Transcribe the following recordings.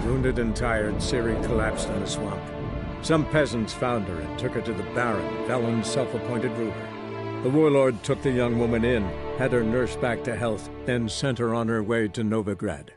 Wounded and tired, Ciri collapsed in a swamp. Some peasants found her and took her to the Baron, Velen's self-appointed ruler. The warlord took the young woman in, had her nursed back to health, then sent her on her way to Novigrad.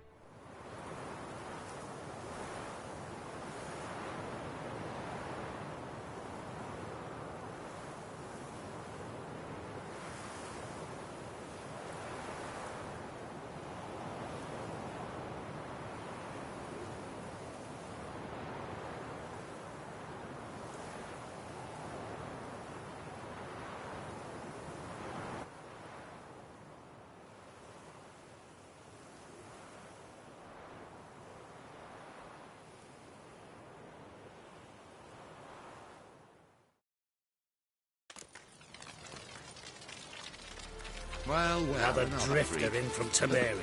Well, Another drifter in from Temeria.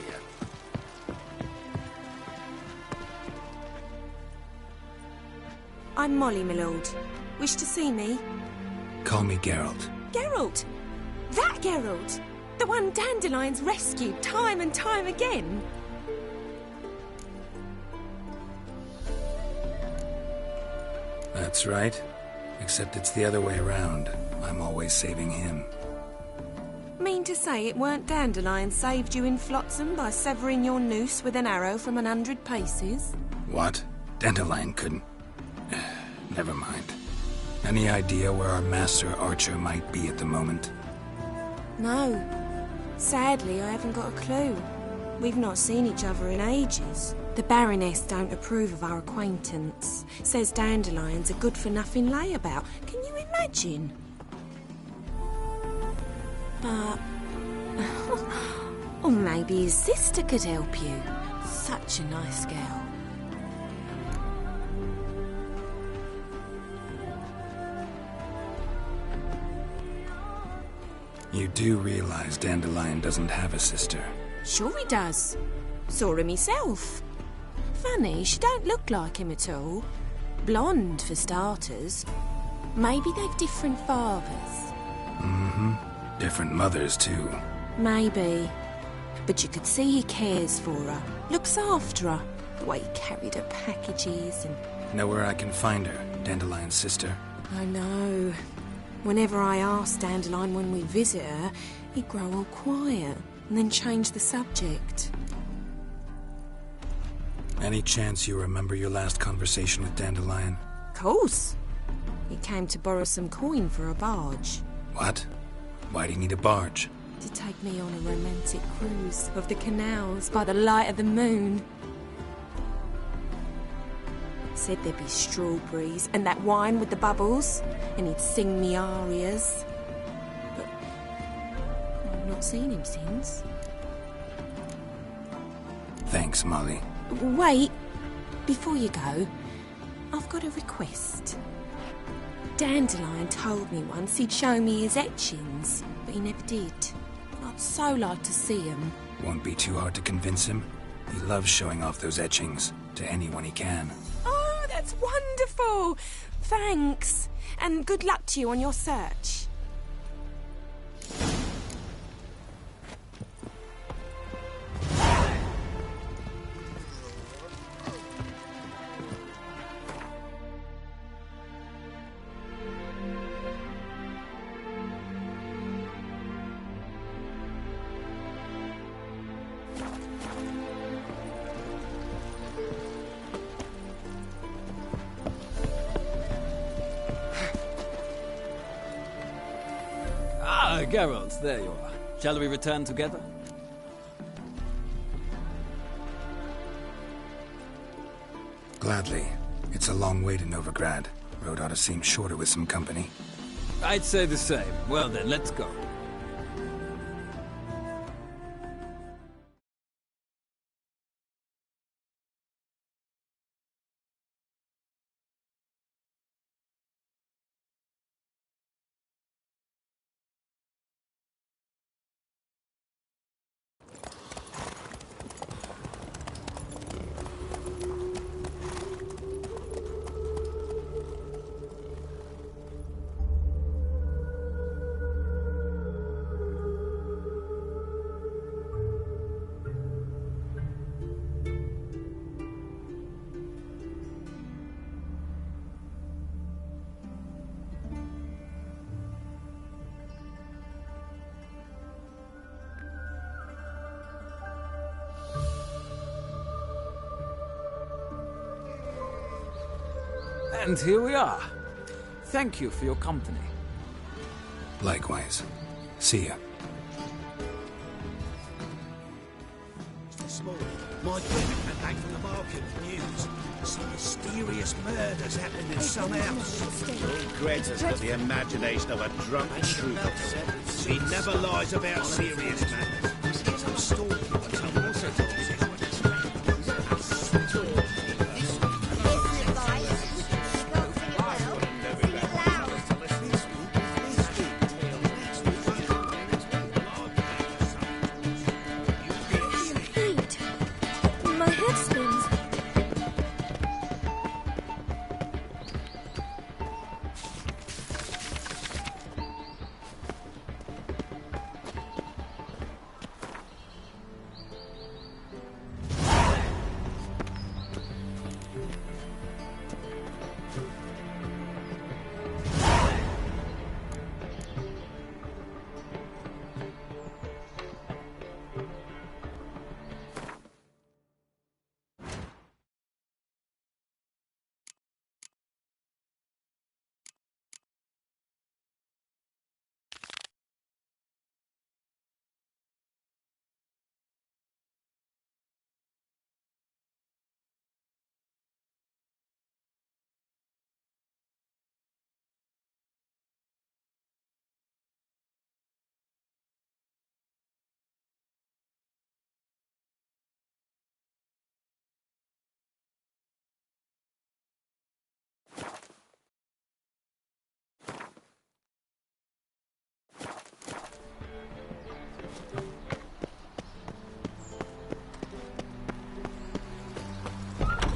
I'm Molly, my lord. Wish to see me? Call me Geralt. Geralt? That Geralt? The one Dandelion's rescued time and time again? That's right. Except it's the other way around. I'm always saving him. Mean to say it weren't Dandelion saved you in Flotsam by severing your noose with an arrow from 100 paces? What? Dandelion couldn't... Never mind. Any idea where our master archer might be at the moment? No. Sadly, I haven't got a clue. We've not seen each other in ages. The Baroness don't approve of our acquaintance. Says Dandelion's a good-for-nothing layabout. Can you imagine? But... or maybe his sister could help you. Such a nice girl. You do realize Dandelion doesn't have a sister? Sure he does. Saw her myself. Funny, she don't look like him at all. Blonde, for starters. Maybe they've different fathers. Mm-hmm. Different mothers, too. Maybe. But you could see he cares for her. Looks after her. The way he carried her packages and... Know where I can find her, Dandelion's sister? I know. Whenever I asked Dandelion when we visit her, he'd grow all quiet and then change the subject. Any chance you remember your last conversation with Dandelion? Course. He came to borrow some coin for a barge. What? Why'd he need a barge? To take me on a romantic cruise of the canals by the light of the moon. Said there'd be strawberries and that wine with the bubbles, and he'd sing me arias. But I've not seen him since. Thanks, Molly. Wait, before you go, I've got a request. Dandelion told me once he'd show me his etchings, but he never did. I'd so like to see them. Won't be too hard to convince him. He loves showing off those etchings to anyone he can. Oh, that's wonderful! Thanks, and good luck to you on your search. Geralt, there you are. Shall we return together? Gladly. It's a long way to Novigrad. Road ought to seem shorter with some company. I'd say the same. Well then, let's go. And here we are. Thank you for your company. Likewise. See ya. This morning, my friend came back from the market with news. Some mysterious murders happening in some house. Greta's got the imagination of a drunken troubadour. She never lies about serious matters. Some stalking and some orthodoxy.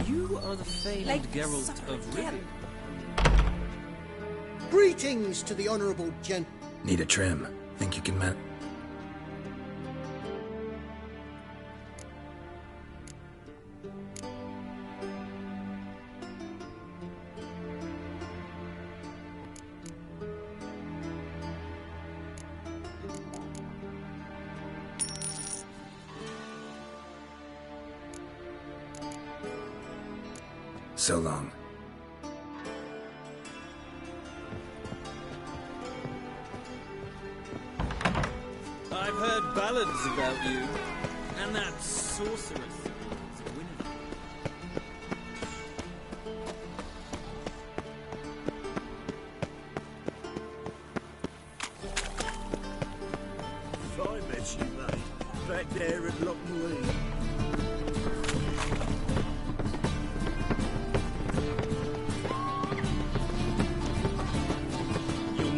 You are the famed Geralt of Rivia. Greetings to the honourable gent. Need a trim. Think you can man... So long. I've heard ballads about you, and that sorceress is a winner. I bet you, mate. Back there at Loch Marine.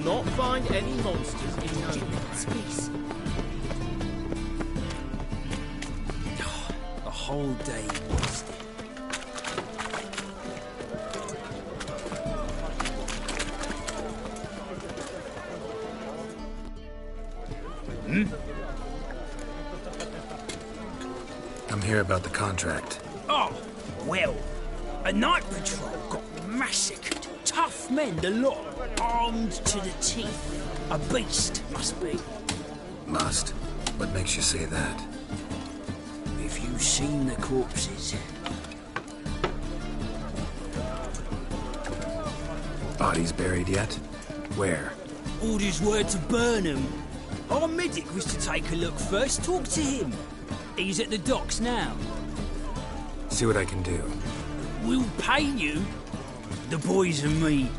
Not find any monsters in Novigrad. Please. A whole day wasted. I'm here about the contract. Oh, well, a night patrol got massacred. Tough men, the lot, armed to the teeth. A beast, must be. Must? What makes you say that? If you've seen the corpses. Bodies buried yet? Where? Orders were to burn them. Our medic was to take a look first, talk to him. He's at the docks now. See what I can do. We'll pay you. The boys and me,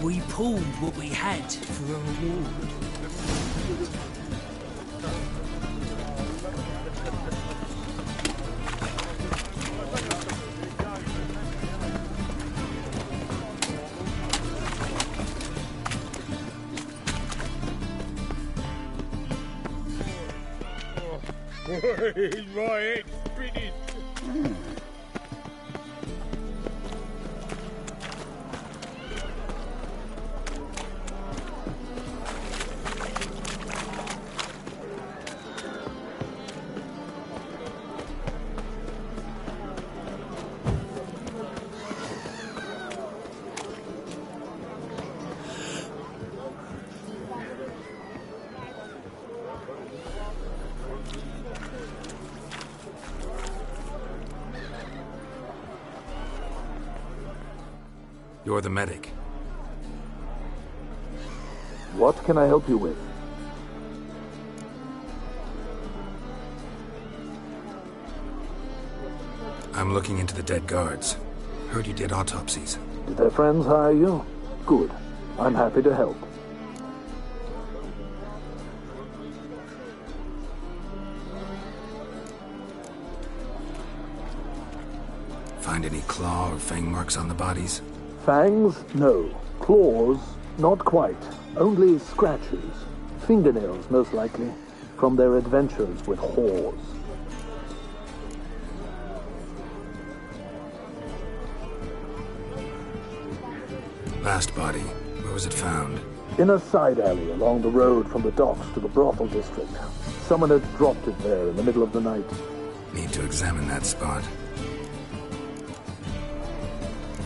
we pulled what we had for a reward. My head's spinning. You're the medic. What can I help you with? I'm looking into the dead guards. Heard you did autopsies. Did their friends hire you? Good. I'm happy to help. Find any claw or fang marks on the bodies? Fangs? No. Claws? Not quite. Only scratches. Fingernails, most likely. From their adventures with whores. Last body. Where was it found? In a side alley along the road from the docks to the brothel district. Someone had dropped it there in the middle of the night. Need to examine that spot.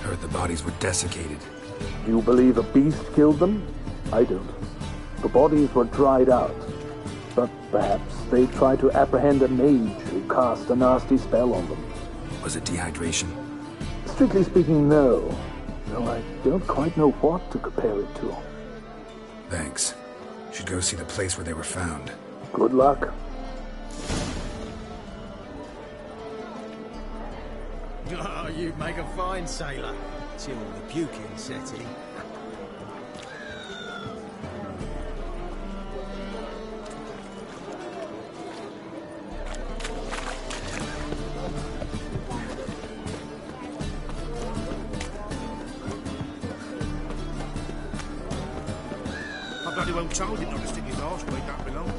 Heard the bodies were desiccated. Do you believe a beast killed them? I don't. The bodies were dried out. But perhaps they tried to apprehend a mage who cast a nasty spell on them. Was it dehydration? Strictly speaking, no. Though I don't quite know what to compare it to. Thanks. Should go see the place where they were found. Good luck. Oh, you'd make a fine sailor. Till the puking set in. I bloody well told him not to stick his arse where he don't belong.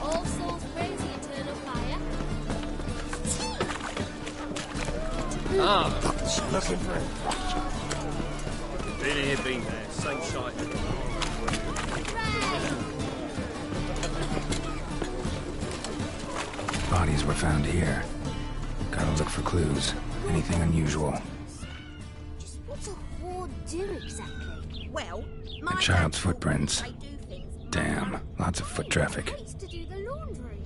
All souls praise the eternal fire. Looking for him. Been here, been there. Same site. Bodies were found here. Gotta look for clues. Anything unusual. Just what's a whore do exactly? Well, A child's footprints. Damn, lots of foot traffic. Used to do the laundry.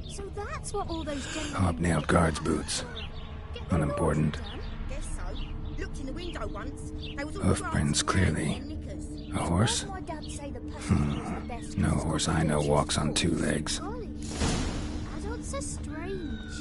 So that's what all those Hobnailed guards' boots. Unimportant. Guess so. Looked in the window once. They was all Hoofprints, clearly. A horse? My dad say the the best. No horse I know walks on two legs. Golly. Adults are strange.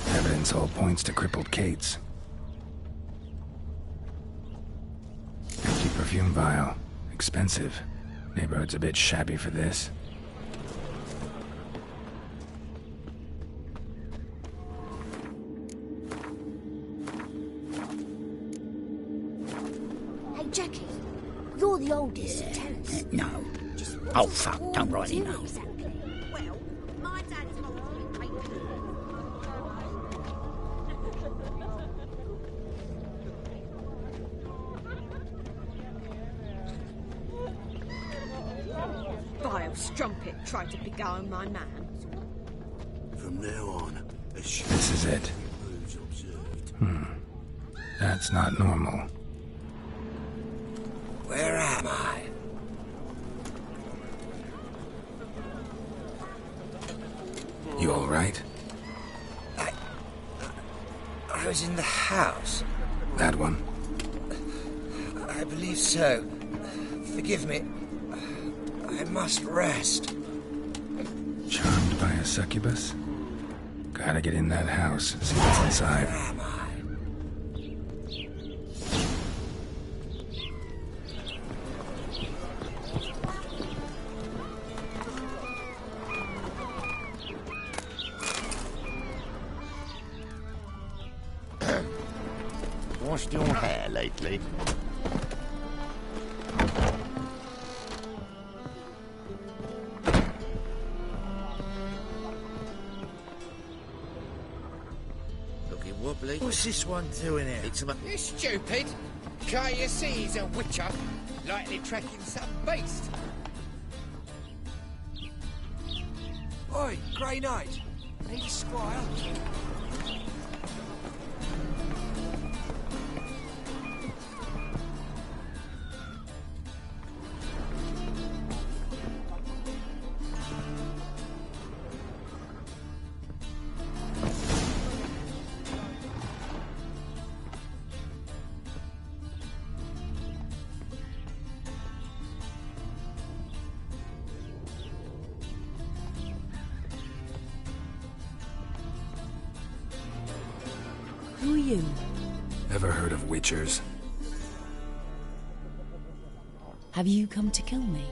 Evidence all points to crippled Kate's. Empty perfume vial. Expensive. Neighborhood's a bit shabby for this. Hey, Jackie, you're the oldest, so tell us. No. Oh, fuck, don't rightly know. Exactly. Well, my dad told me. Vile strumpet tried to beguile my man. From now on, This is it. That's not normal. where am I? You alright? I was in the house. That one? I believe so. Forgive me. I must rest. Charmed by a succubus? Gotta get in that house, see what's inside. Where am I? Washed your hair lately? Looking wobbly. What's this one doing here? It's about... You stupid! Can't you see he's a witcher? Likely tracking some beast. Oi, Grey Knight. Need a squire? Who are you? Ever heard of witchers? Have you come to kill me?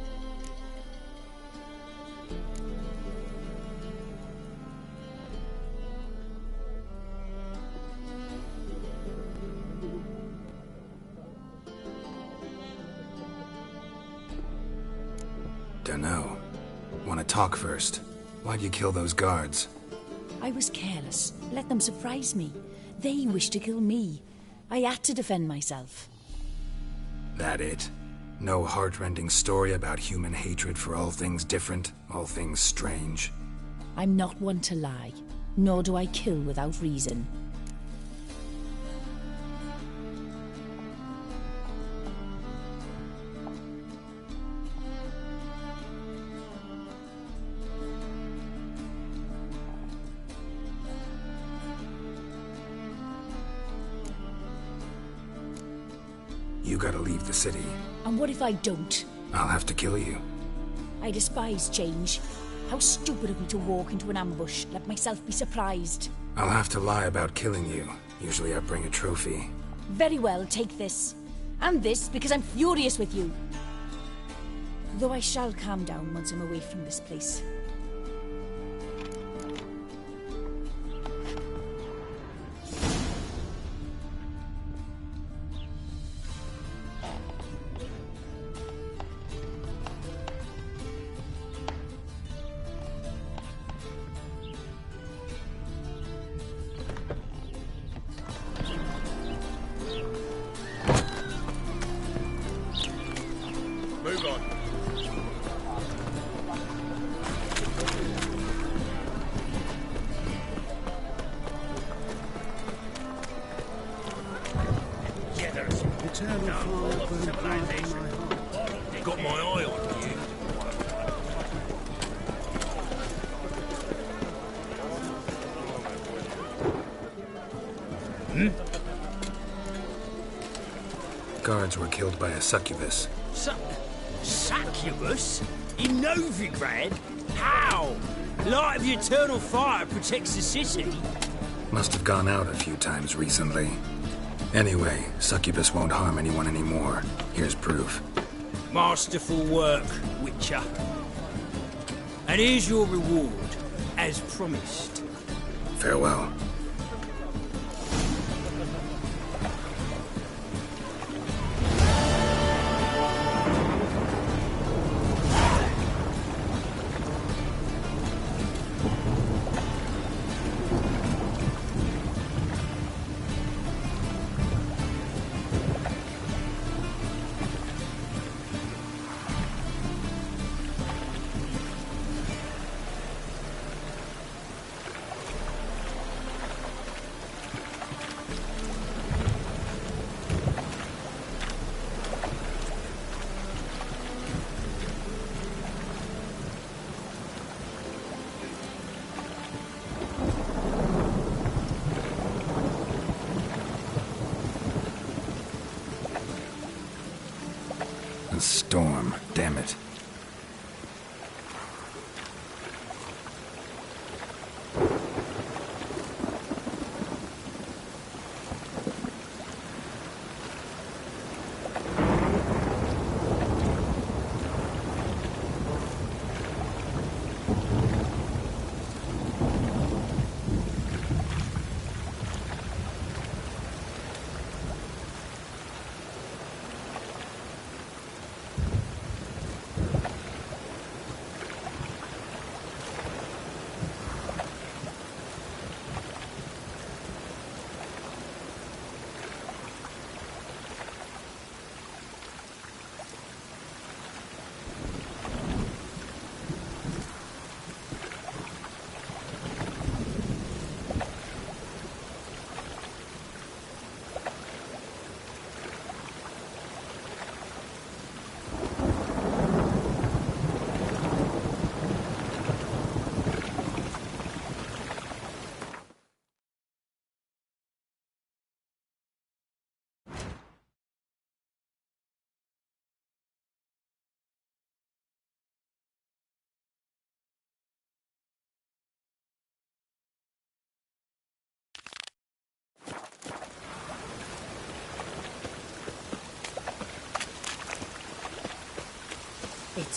Dunno. Want to talk first? Why'd you kill those guards? I was careless. Let them surprise me. They wished to kill me. I had to defend myself. That it? No heart-rending story about human hatred for all things different, all things strange? I'm not one to lie, nor do I kill without reason. You gotta leave the city. And what if I don't? I'll have to kill you. I despise change. How stupid of me to walk into an ambush, let myself be surprised. I'll have to lie about killing you. Usually I bring a trophy. Very well, take this. And this, because I'm furious with you. Though I shall calm down once I'm away from this place. Move on. Yeah, there's civilization. Got my eye on you. Guards were killed by a succubus. Succubus? In Novigrad? How? Light of the eternal fire protects the city. Must have gone out a few times recently. Anyway, succubus won't harm anyone anymore. Here's proof. Masterful work, Witcher. And here's your reward, as promised. Farewell. A storm, damn it.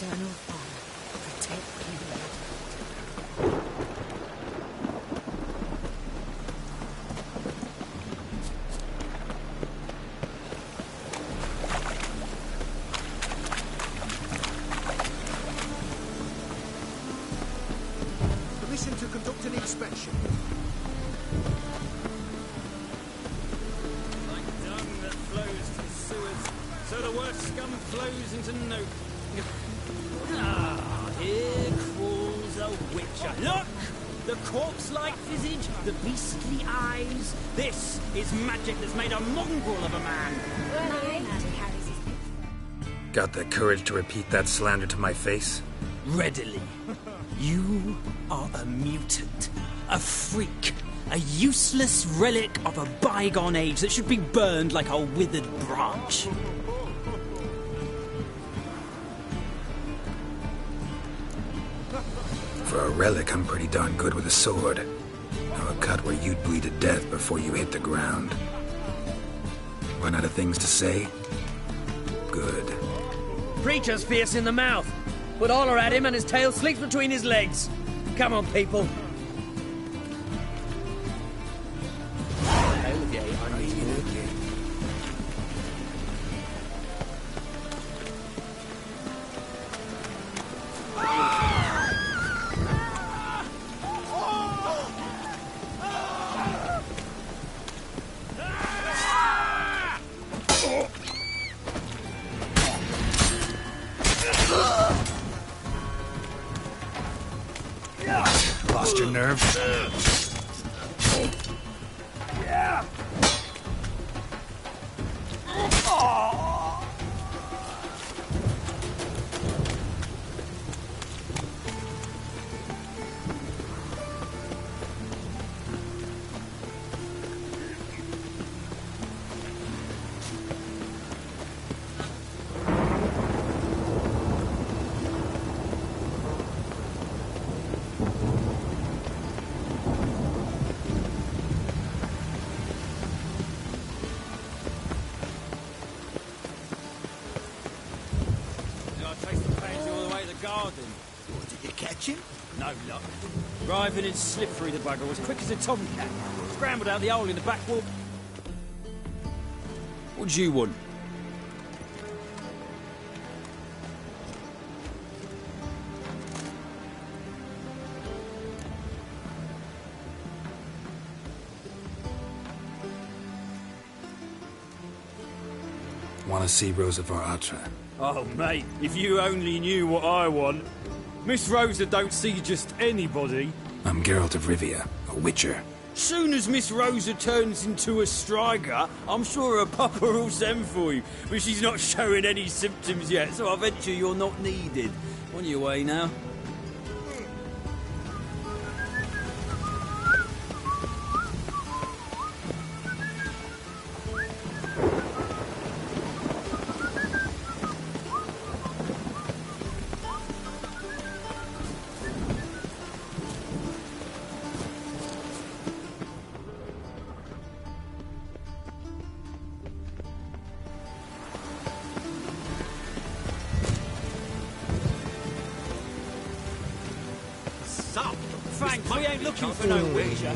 eternal fire protect you. Permission to conduct an inspection. Like dung that flows to the sewers, so the worst scum flows into no... Ah, here crawls a witcher. Look! The corpse-like visage, the beastly eyes. This is magic that's made a mongrel of a man. Got the courage to repeat that slander to my face? Readily. You are a mutant, a freak, a useless relic of a bygone age that should be burned like a withered branch. For a relic, I'm pretty darn good with a sword. Now a cut where you'd bleed to death before you hit the ground. Run out of things to say? Good. Preacher's fierce in the mouth. Put holler at him and his tail slinks between his legs. Come on, people. Lost your nerve? Yeah. Did you catch him? No luck. Driving in slippery, the bugger was quick as a tomcat. Scrambled out the hole in the back wall. What do you want? Want to see Rosa var Atra? Oh, mate, if you only knew what I want. Miss Rosa don't see just anybody. I'm Geralt of Rivia, a witcher. Soon as Miss Rosa turns into a striker, I'm sure her papa will send for you. But she's not showing any symptoms yet, so I venture you're not needed. On your way now. Thanks, we ain't looking for no witcher.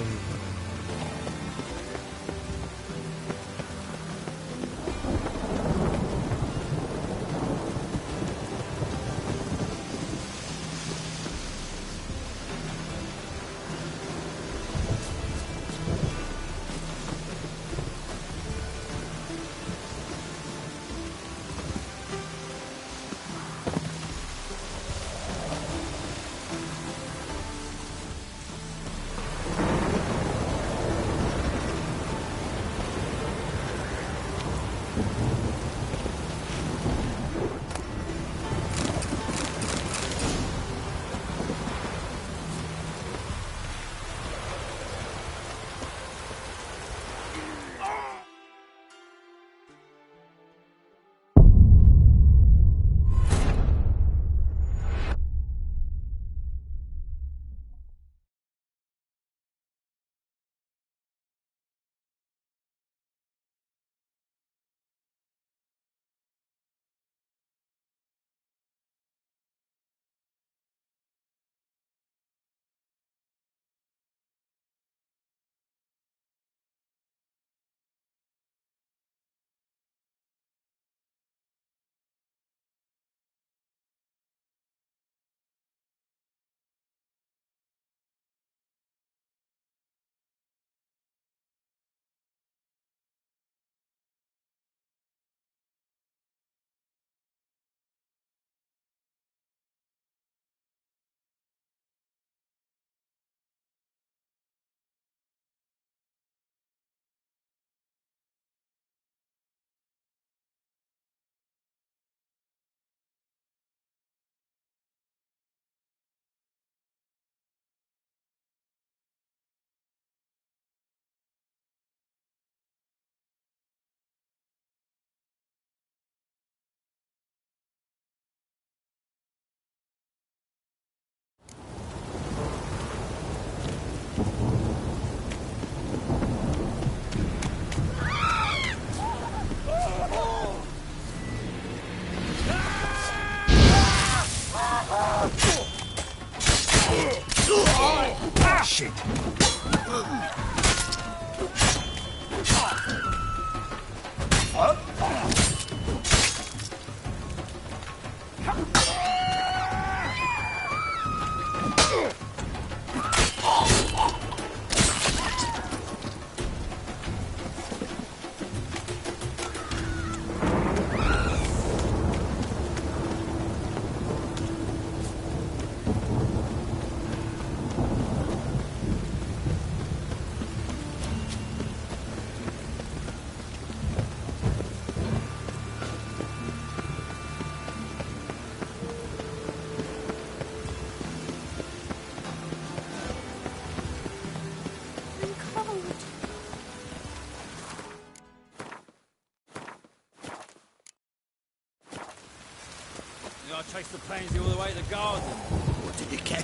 I chased the pansy all the way to the garden. What did you get?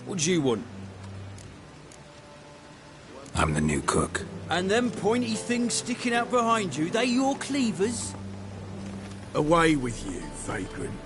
What do you want? I'm the new cook. And them pointy things sticking out behind you, they your cleavers? Away with you, vagrant.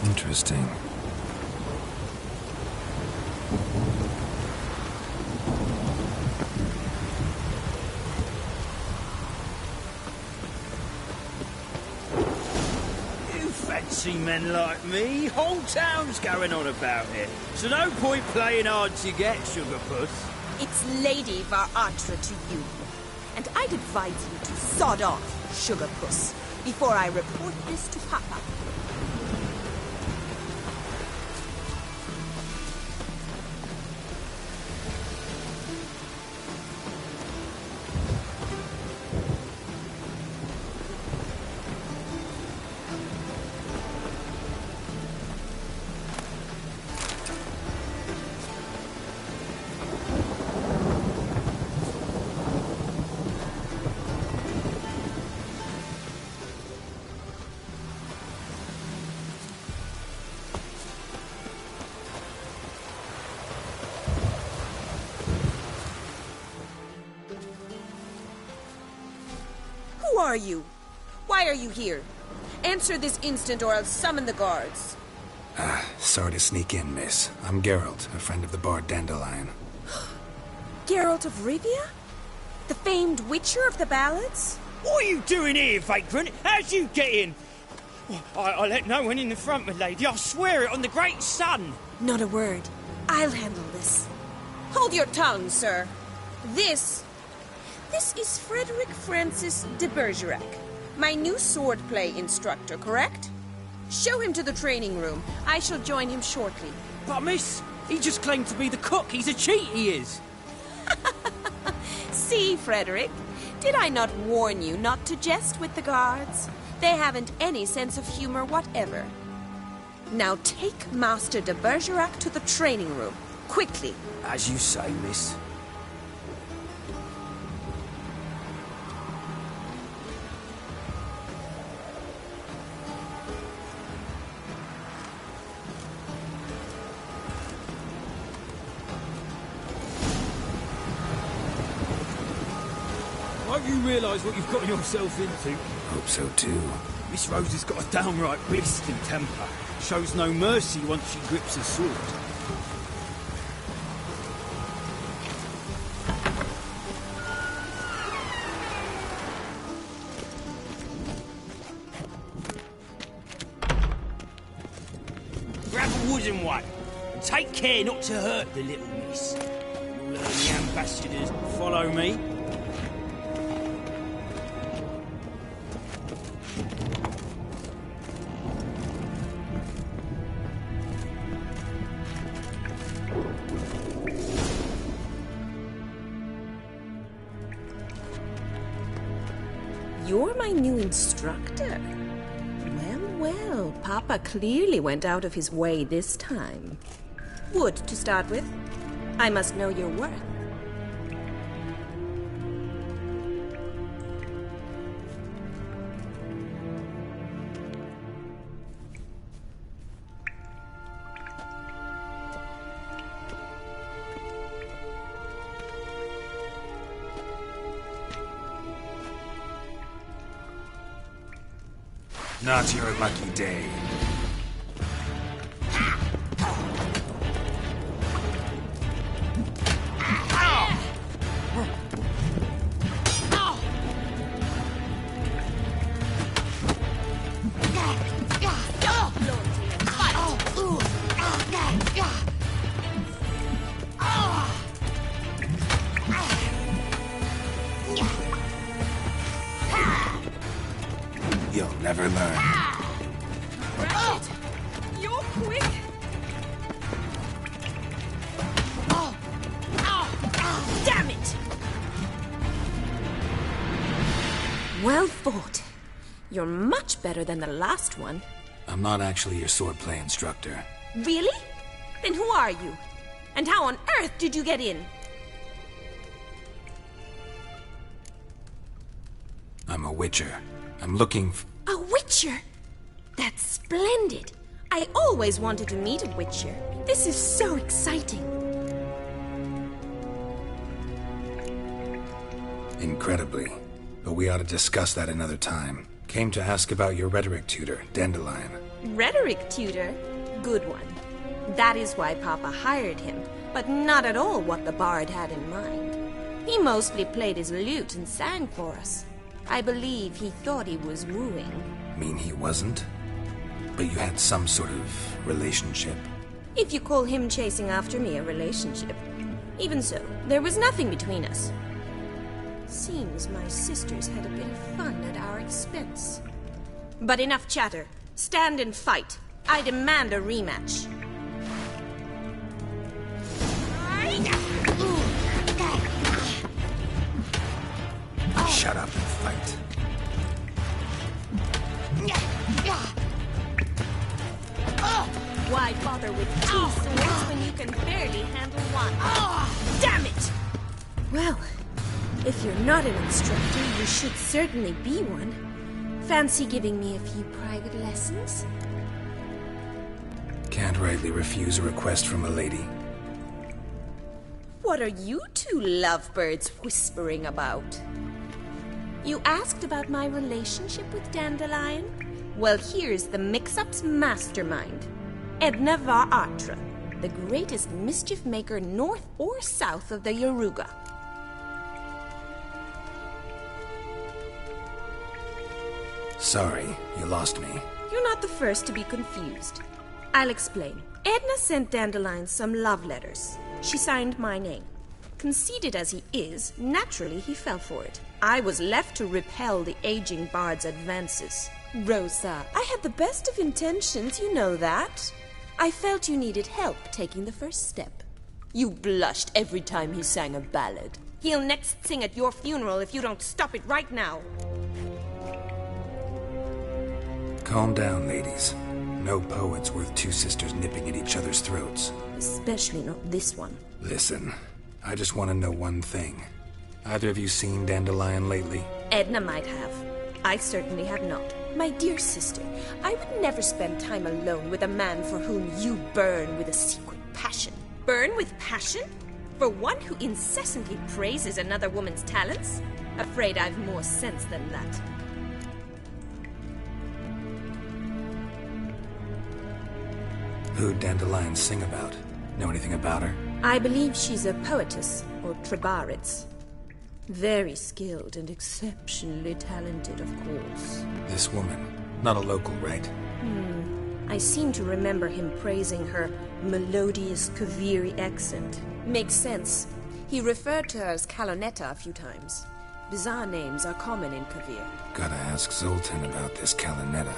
Interesting. You fancy men like me? Whole town's going on about it. So no point playing hard to get, sugar puss. It's Lady Varatra to you. And I'd advise you to sod off, sugar puss, before I report this to Papa. Who are you? Why are you here? Answer this instant or I'll summon the guards. Sorry to sneak in, miss. I'm Geralt, a friend of the bard Dandelion. Geralt of Rivia? The famed witcher of the ballads? What are you doing here, vagrant? How'd you get in? I let no one in the front, my lady. I swear it on the great sun. Not a word. I'll handle this. Hold your tongue, sir. This is Frederick Francis de Bergerac, my new swordplay instructor, correct? Show him to the training room. I shall join him shortly. But miss, he just claimed to be the cook. He's a cheat, he is. See, Frederick, did I not warn you not to jest with the guards? They haven't any sense of humor whatever. Now take Master de Bergerac to the training room, quickly. As you say, miss. Won't you realise what you've got yourself into? Hope so, too. Miss Rose has got a downright beastly temper. Shows no mercy once she grips a sword. Grab a wooden one. And take care not to hurt the little miss. You'll learn the ambassadors. Follow me. my new instructor? Well, Papa clearly went out of his way this time. Wood, to start with. I must know your worth. Not your lucky day. You'll never learn. Ratchet! You're quick! Damn it! Well fought. You're much better than the last one. I'm not actually your swordplay instructor. Really? Then who are you? And how on earth did you get in? I'm a witcher. I'm looking A witcher? That's splendid. I always wanted to meet a witcher. This is so exciting. Incredibly. But we ought to discuss that another time. Came to ask about your rhetoric tutor, Dandelion. Rhetoric tutor? Good one. That is why Papa hired him, but not at all what the bard had in mind. He mostly played his lute and sang for us. I believe he thought he was wooing. Mean he wasn't? But you had some sort of relationship. If you call him chasing after me a relationship. Even so, there was nothing between us. Seems my sisters had a bit of fun at our expense. But enough chatter. Stand and fight. I demand a rematch. Shut up and fight. Why bother with two swords when you can barely handle one? Damn it! Well, if you're not an instructor, you should certainly be one. Fancy giving me a few private lessons? Can't rightly refuse a request from a lady. What are you two lovebirds whispering about? You asked about my relationship with Dandelion? Well, here's the mix-up's mastermind. Edna var Atra, the greatest mischief maker north or south of the Yaruga. Sorry, you lost me. You're not the first to be confused. I'll explain. Edna sent Dandelion some love letters. She signed my name. Conceited as he is, naturally he fell for it. I was left to repel the aging bard's advances. Rosa, I had the best of intentions, you know that. I felt you needed help taking the first step. You blushed every time he sang a ballad. He'll next sing at your funeral if you don't stop it right now. Calm down, ladies. No poet's worth two sisters nipping at each other's throats. Especially not this one. Listen, I just want to know one thing. Either of you seen Dandelion lately? Edna might have. I certainly have not. My dear sister, I would never spend time alone with a man for whom you burn with a secret passion. Burn with passion? For one who incessantly praises another woman's talents? Afraid I've more sense than that. Who'd Dandelion sing about? Know anything about her? I believe she's a poetess, or trebarits. Very skilled and exceptionally talented, of course. This woman, not a local, right? I seem to remember him praising her melodious Kaviri accent. Makes sense. He referred to her as Kalonetta a few times. Bizarre names are common in Kavir. Gotta ask Zoltan about this Kalonetta.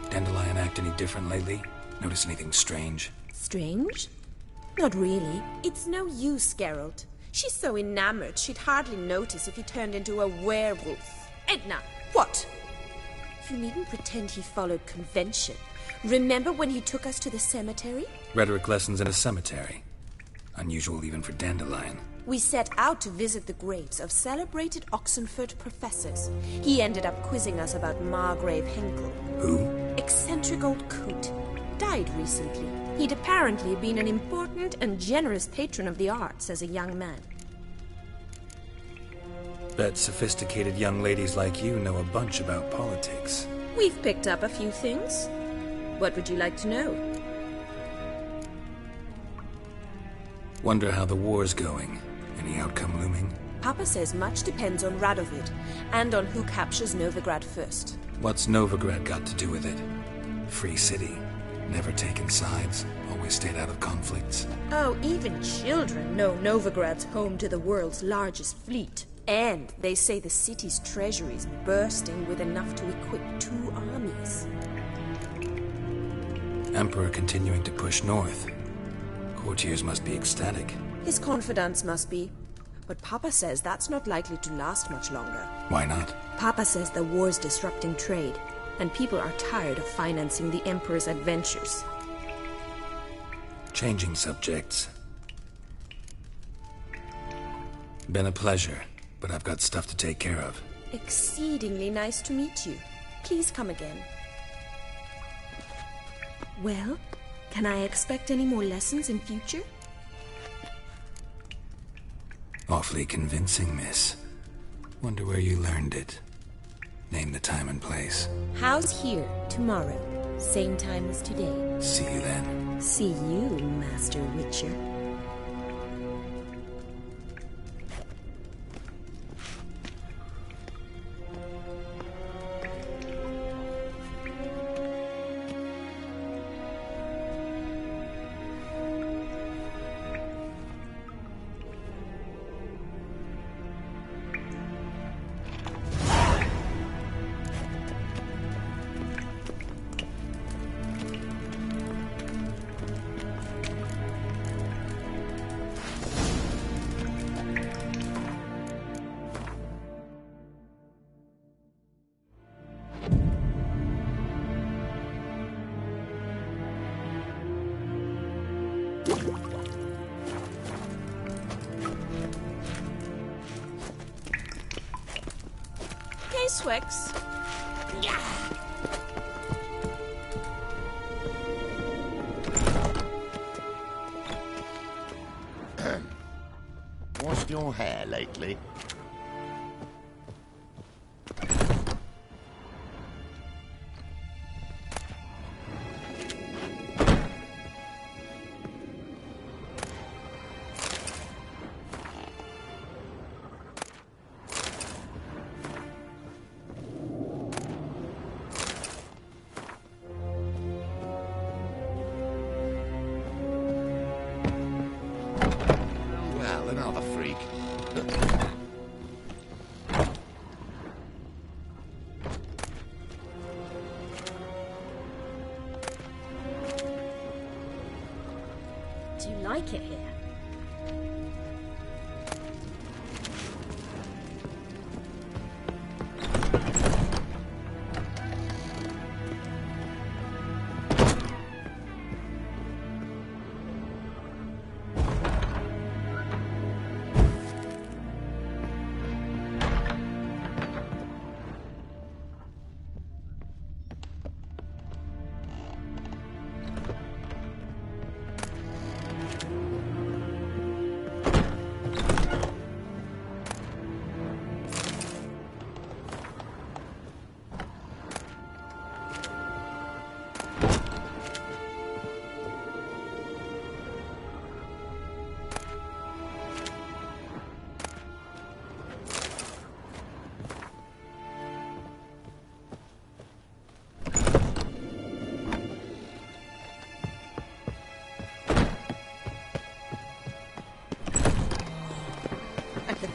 Dandelion act any different lately? Notice anything strange? Strange? Not really. It's no use, Geralt. She's so enamored she'd hardly notice if he turned into a werewolf. Edna, what? You needn't pretend he followed convention. Remember when he took us to the cemetery? Rhetoric lessons in a cemetery. Unusual even for Dandelion. We set out to visit the graves of celebrated Oxenford professors. He ended up quizzing us about Margrave Henkel. Who? Eccentric old coot. Died recently. He'd apparently been an important and generous patron of the arts as a young man. Bet sophisticated young ladies like you know a bunch about politics. We've picked up a few things. What would you like to know? Wonder how the war's going. Any outcome looming? Papa says much depends on Radovid, and on who captures Novigrad first. What's Novigrad got to do with it? Free city. Never taken sides. Always stayed out of conflicts. Oh, even children know Novigrad's home to the world's largest fleet. And they say the city's treasury's bursting with enough to equip 2 armies. Emperor continuing to push north. Courtiers must be ecstatic. His confidants must be. But Papa says that's not likely to last much longer. Why not? Papa says the war's disrupting trade, and people are tired of financing the Emperor's adventures. Changing subjects. Been a pleasure, but I've got stuff to take care of. Exceedingly nice to meet you. Please come again. Well, can I expect any more lessons in future? Awfully convincing, miss. Wonder where you learned it. Name the time and place. How's here, tomorrow? Same time as today. See you then. See you, Master Witcher. Swix. Yeah. Washed your hair lately? Another freak. Do you like it here?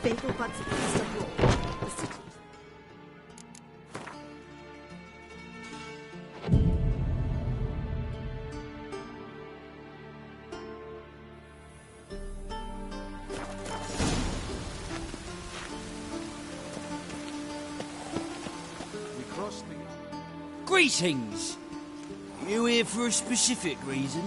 Fatal buds of east of Rome, the city. Greetings! You here for a specific reason?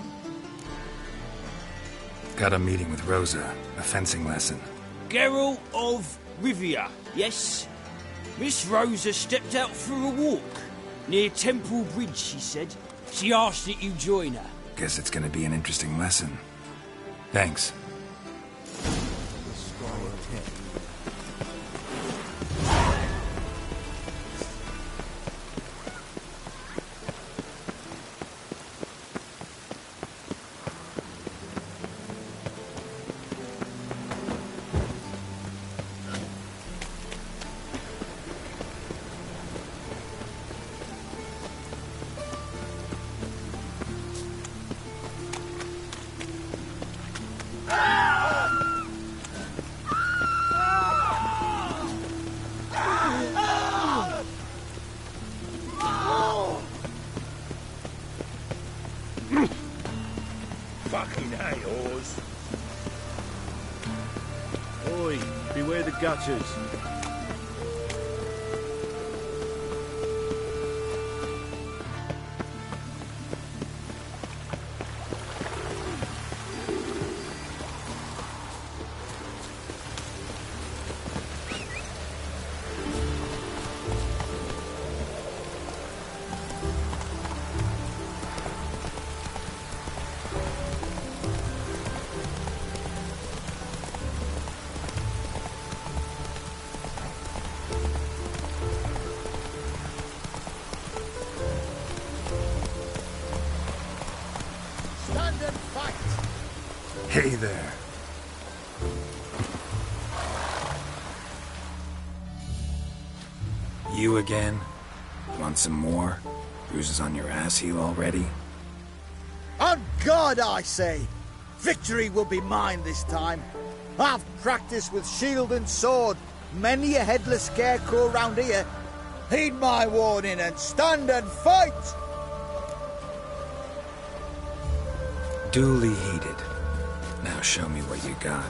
Got a meeting with Rosa, a fencing lesson. Geralt of Rivia, yes? Miss Rosa stepped out for a walk. Near Temple Bridge, she said. She asked that you join her. Guess it's gonna be an interesting lesson. Thanks. Fucking hay-hors. Oi, beware the gutters. Hey there. You again? Want some more? Bruises on your ass heel already? On God, I say! Victory will be mine this time. I've practiced with shield and sword. Many a headless scarecrow round here. Heed my warning and stand and fight! Duly heeded. Now show me what you got.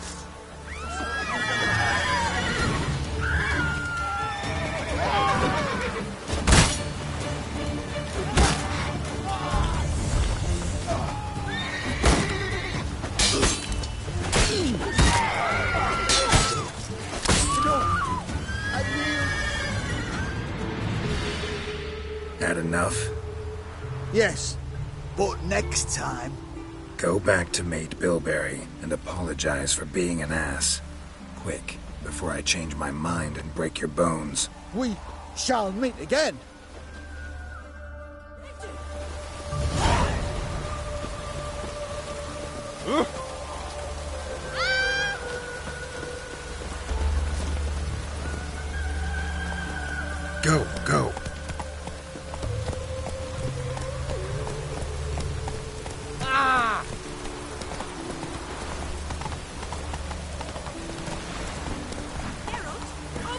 That enough? Yes, but next time... Go back to Mate Bilberry and apologize for being an ass. Quick, before I change my mind and break your bones. We shall meet again. Go, go.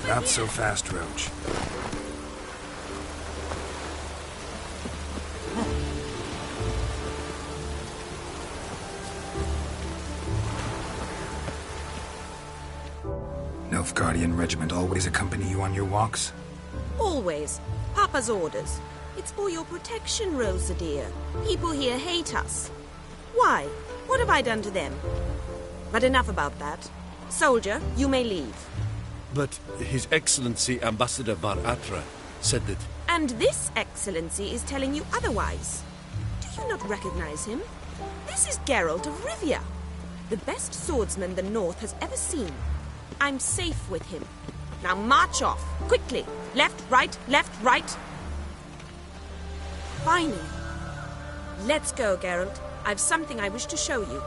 Not so fast, Roach. Nilfgaardian regiment always accompany you on your walks? Always. Papa's orders. It's for your protection, Rosa dear. People here hate us. Why? What have I done to them? But enough about that. Soldier, you may leave. But His Excellency Ambassador Var Atra said that... And this Excellency is telling you otherwise. Do you not recognize him? This is Geralt of Rivia, the best swordsman the North has ever seen. I'm safe with him. Now march off, quickly. Left, right, left, right. Finally. Let's go, Geralt. I've something I wish to show you.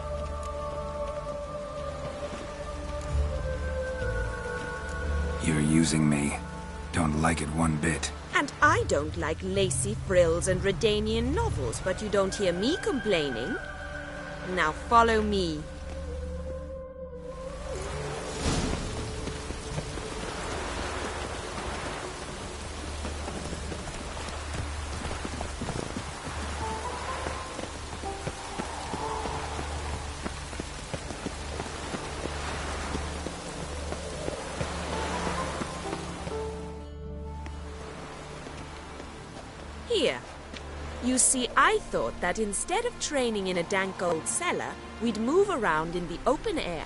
You're using me. Don't like it one bit. And I don't like lacy frills and Redanian novels, but you don't hear me complaining. Now follow me. Here, You see, I thought that instead of training in a dank old cellar, we'd move around in the open air.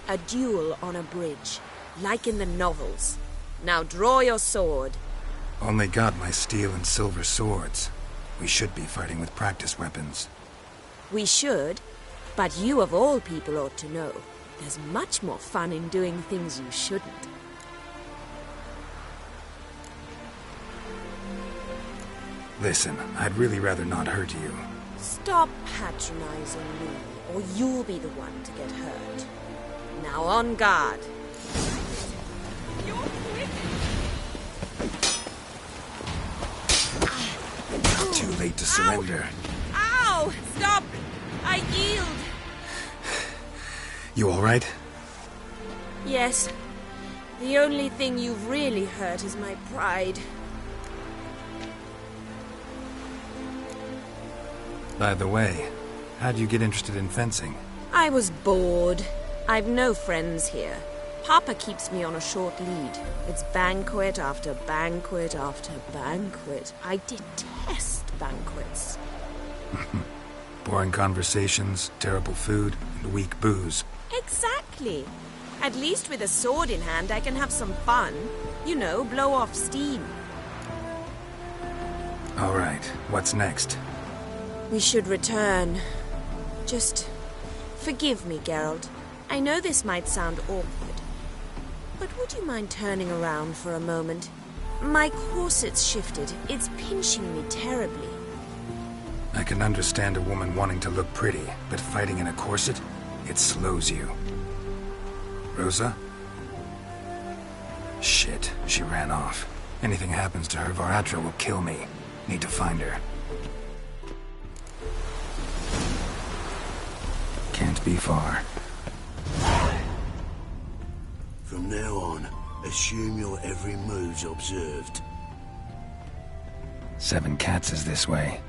A duel on a bridge, like in the novels. Now draw your sword. Only got my steel and silver swords. We should be fighting with practice weapons. We should, but you of all people ought to know. There's much more fun in doing things you shouldn't. Listen, I'd really rather not hurt you. Stop patronizing me, or you'll be the one to get hurt. Now on guard. Too late to surrender. Ow! Stop! I yield! You all right? Yes. The only thing you've really hurt is my pride. By the way, how'd you get interested in fencing? I was bored. I've no friends here. Papa keeps me on a short lead. It's banquet after banquet after banquet. I detest banquets. Boring conversations, terrible food, and weak booze. Exactly. At least with a sword in hand, I can have some fun. You know, blow off steam. All right, what's next? We should return. Just forgive me, Geralt. I know this might sound awkward, but would you mind turning around for a moment? My corset's shifted. It's pinching me terribly. I can understand a woman wanting to look pretty, but fighting in a corset, it slows you. Rosa? Shit, she ran off. Anything happens to her, Varatra will kill me. Need to find her. Can't be far. From now on, assume your every move's observed. 7 Cats is this way.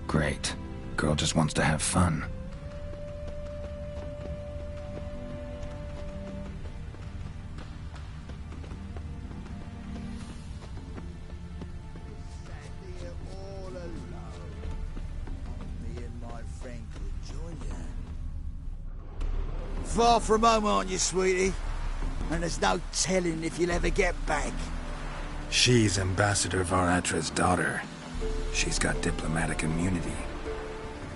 Great. Girl just wants to have fun. Far from home, aren't you, sweetie? And there's no telling if you'll ever get back. She's Ambassador Varatra's daughter. She's got diplomatic immunity.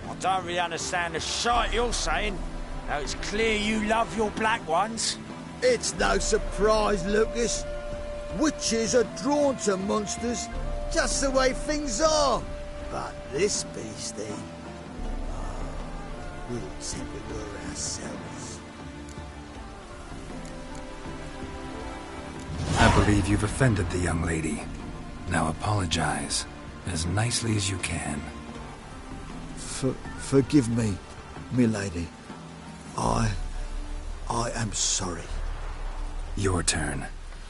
I don't really understand the shite you're saying. Now it's clear you love your black ones. It's no surprise, Lucas. Witches are drawn to monsters, just the way things are. But this beastie... we'll take it were ourselves. I believe you've offended the young lady. Now apologize, as nicely as you can. Forgive me, milady. I am sorry. Your turn.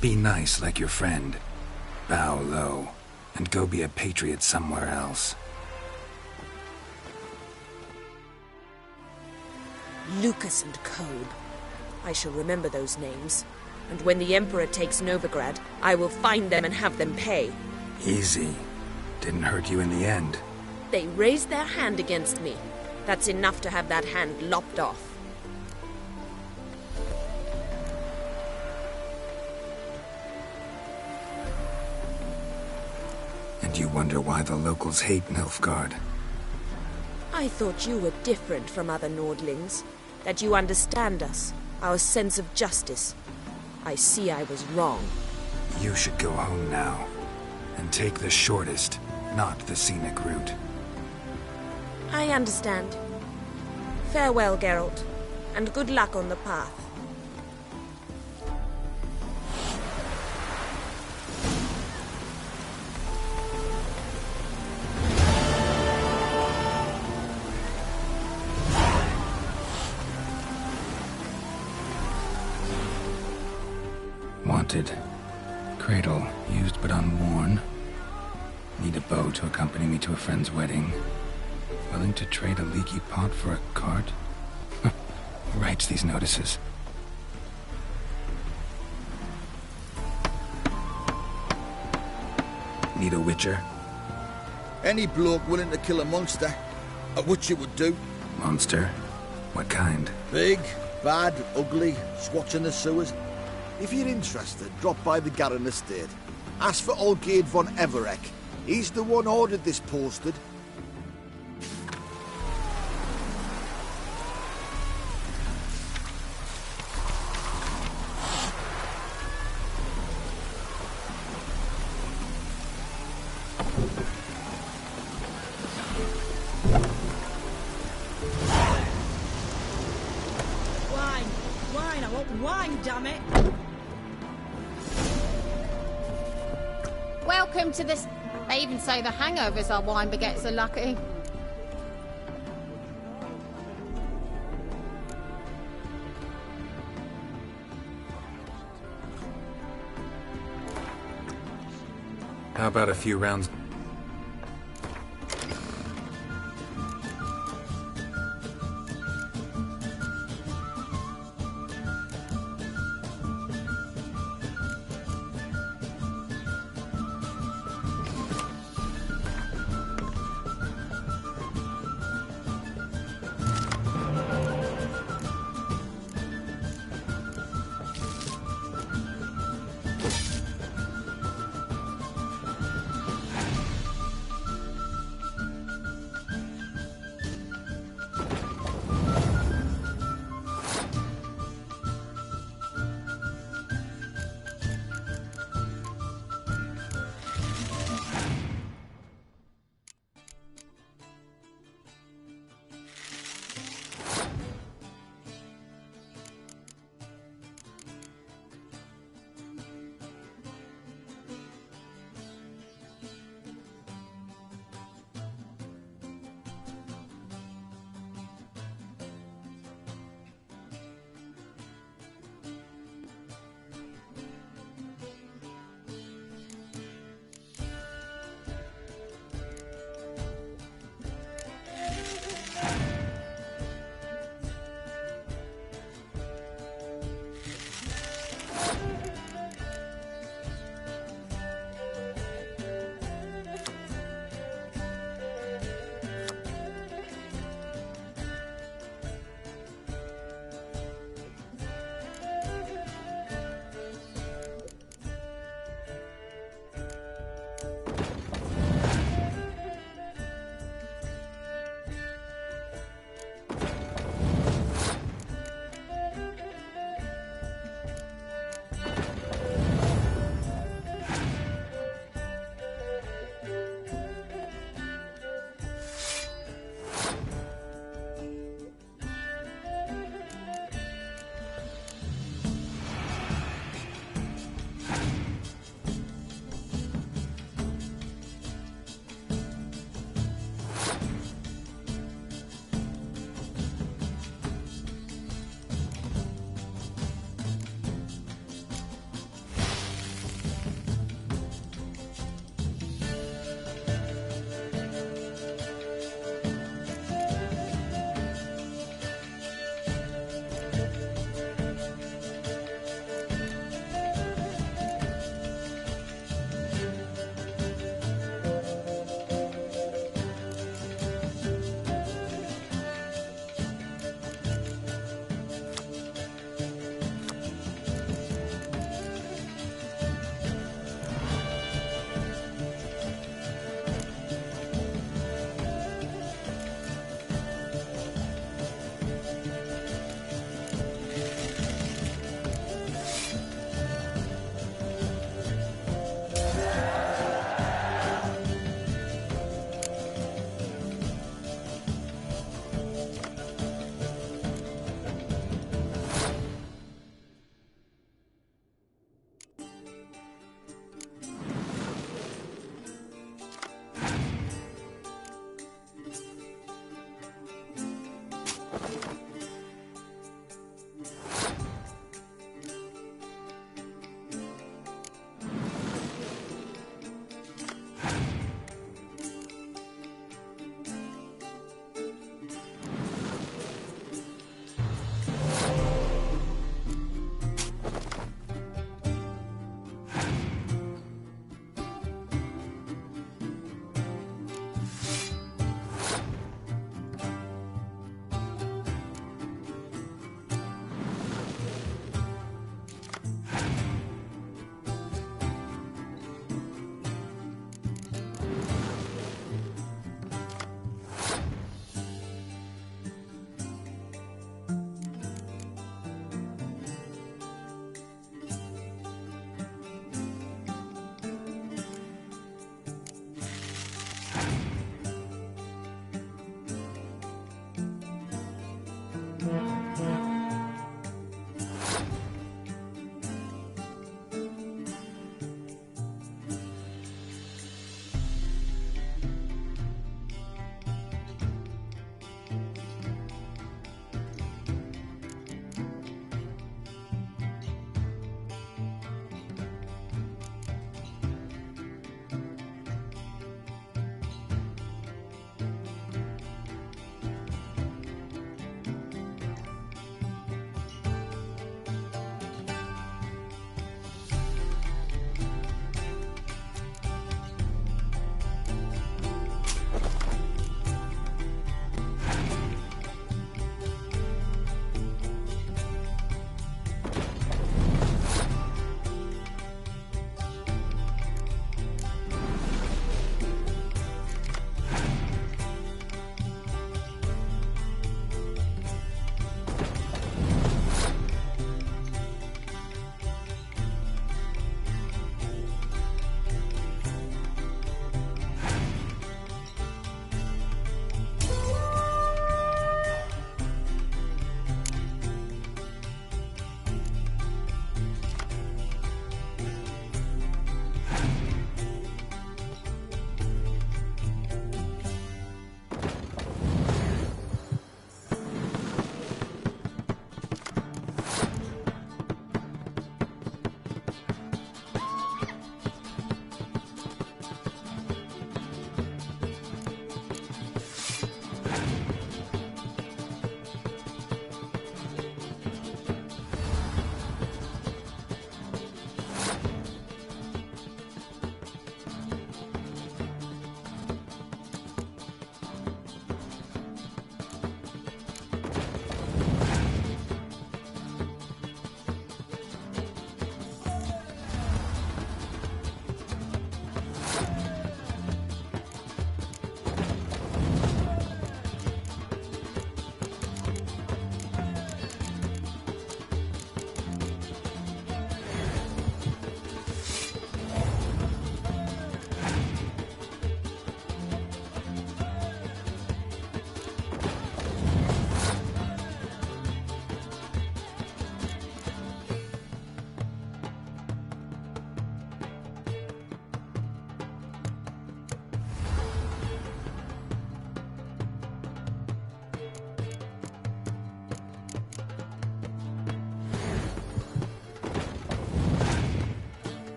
Be nice like your friend. Bow low, and go be a patriot somewhere else. Lucas and Kolb. I shall remember those names. And when the Emperor takes Novigrad, I will find them and have them pay. Easy. Didn't hurt you in the end. They raised their hand against me. That's enough to have that hand lopped off. And you wonder why the locals hate Nilfgaard. I thought you were different from other Nordlings. That you understand us, our sense of justice. I see I was wrong. You should go home now. And take the shortest, not the scenic route. I understand. Farewell, Geralt. And good luck on the path. Wanted. Cradle, used but unworn. Need a bow to accompany me to a friend's wedding. Willing to trade a leaky pot for a cart? Who writes these notices? Need a witcher? Any bloke willing to kill a monster, which you would do. Monster? What kind? Big, bad, ugly, squats in the sewers. If you're interested, drop by the Garren estate. Ask for Olgerd von Everek. He's the one ordered this posted. Wine, I want wine, damn it! Welcome to this... They even say the hangovers our wine baguettes are lucky. How about a few rounds?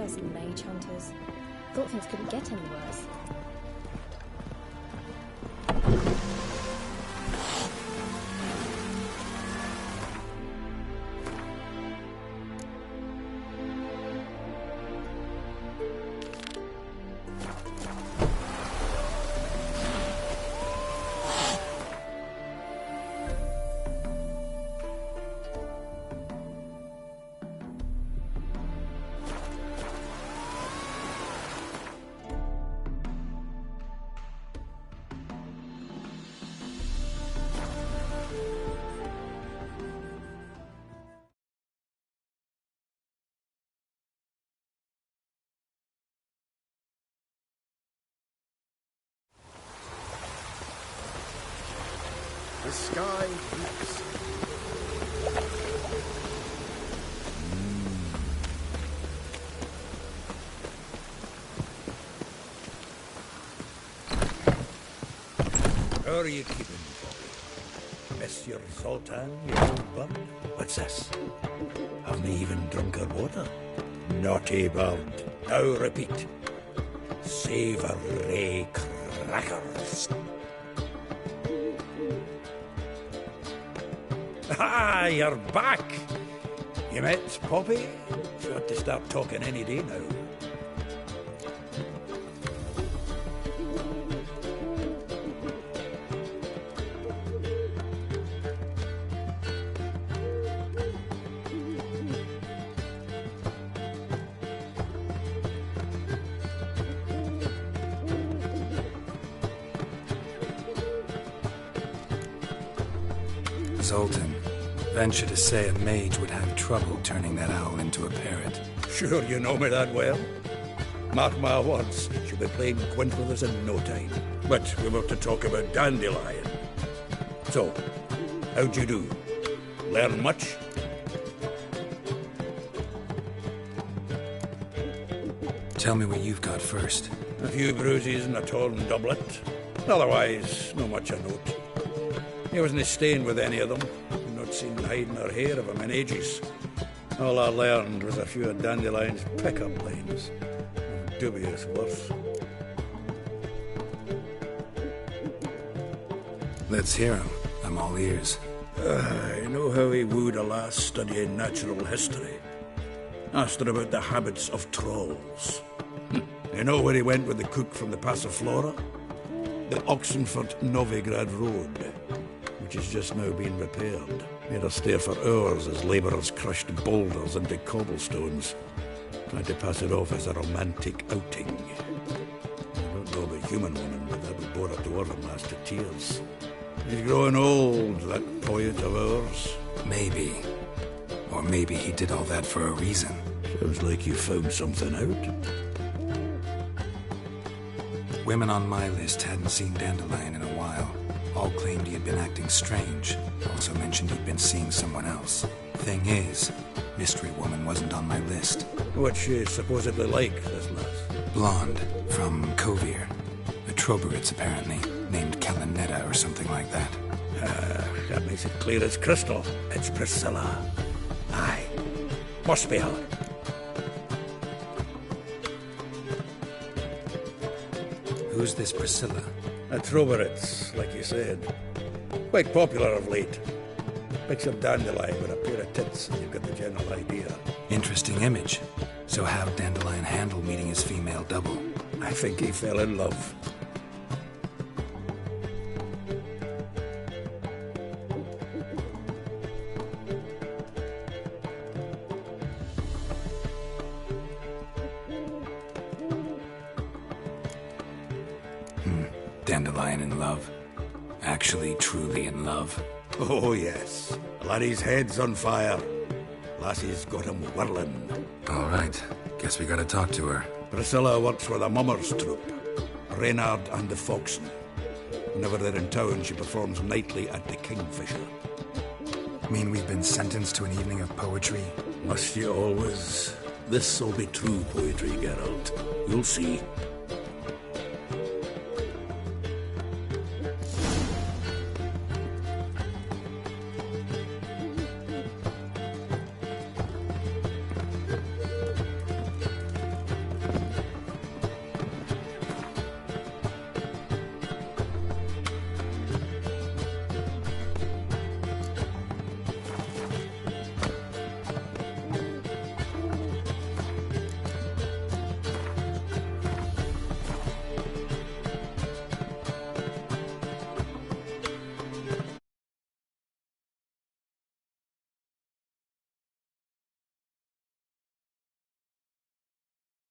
Cursed mage hunters. Thought things couldn't get any worse. The sky leaps. How are you keeping, boy? Monsieur Zoltan, you old bud? What's this? Haven't even drunk her water? Naughty bird. Now repeat. Savoury crackers. Ah, you're back! You met Poppy? She ought to start talking any day now. Zoltan, venture to say a mage would have trouble turning that owl into a parrot. Sure you know me that well. Mark my words, she'll be playing quint with us in no time. But we were to talk about Dandelion. So, how'd you do? Learn much? Tell me what you've got first. A few bruises and a torn doublet. Otherwise, no much a note. He wasn't staying with any of them. I've not seen hiding or hair of him in ages. All I learned was a few of Dandelion's pick-up lines. Of dubious worth. Let's hear him. I'm all ears. I know how he wooed a lass studying natural history. Asked her about the habits of trolls. You know where he went with the cook from the Passiflora? The Oxenford Novigrad Road, which is just now being repaired. Made her stare for hours as labourers crushed boulders into cobblestones, trying to pass it off as a romantic outing. I don't know about human woman, but that would bore a dwarven lass to tears. He's growing old, that poet of ours. Maybe. Or maybe he did all that for a reason. Sounds like you found something out. Women on my list hadn't seen Dandelion in a while. All claimed he had been acting strange. Also mentioned he'd been seeing someone else. Thing is, Mystery Woman wasn't on my list. What's she supposedly like, this lass? Blonde, from Kovir. A Troberits, apparently, named Kalanetta or something like that. That makes it clear as crystal. It's Priscilla. Aye. Must be her. Who's this Priscilla? A Troberits, like you said. Quite popular of late. Picture Dandelion with a pair of tits and you've got the general idea. Interesting image. So how'd Dandelion handle meeting his female double? I think he fell in love. Dandelion in love. Actually, truly in love. Oh, yes. Laddie's head's on fire. Lassie's got him whirling. All right. Guess we gotta talk to her. Priscilla works for the Mummers troupe. Reynard and the Foxen. Whenever they're in town, she performs nightly at the Kingfisher. Mean we've been sentenced to an evening of poetry? Must you always? This'll be true poetry, Geralt. You'll see.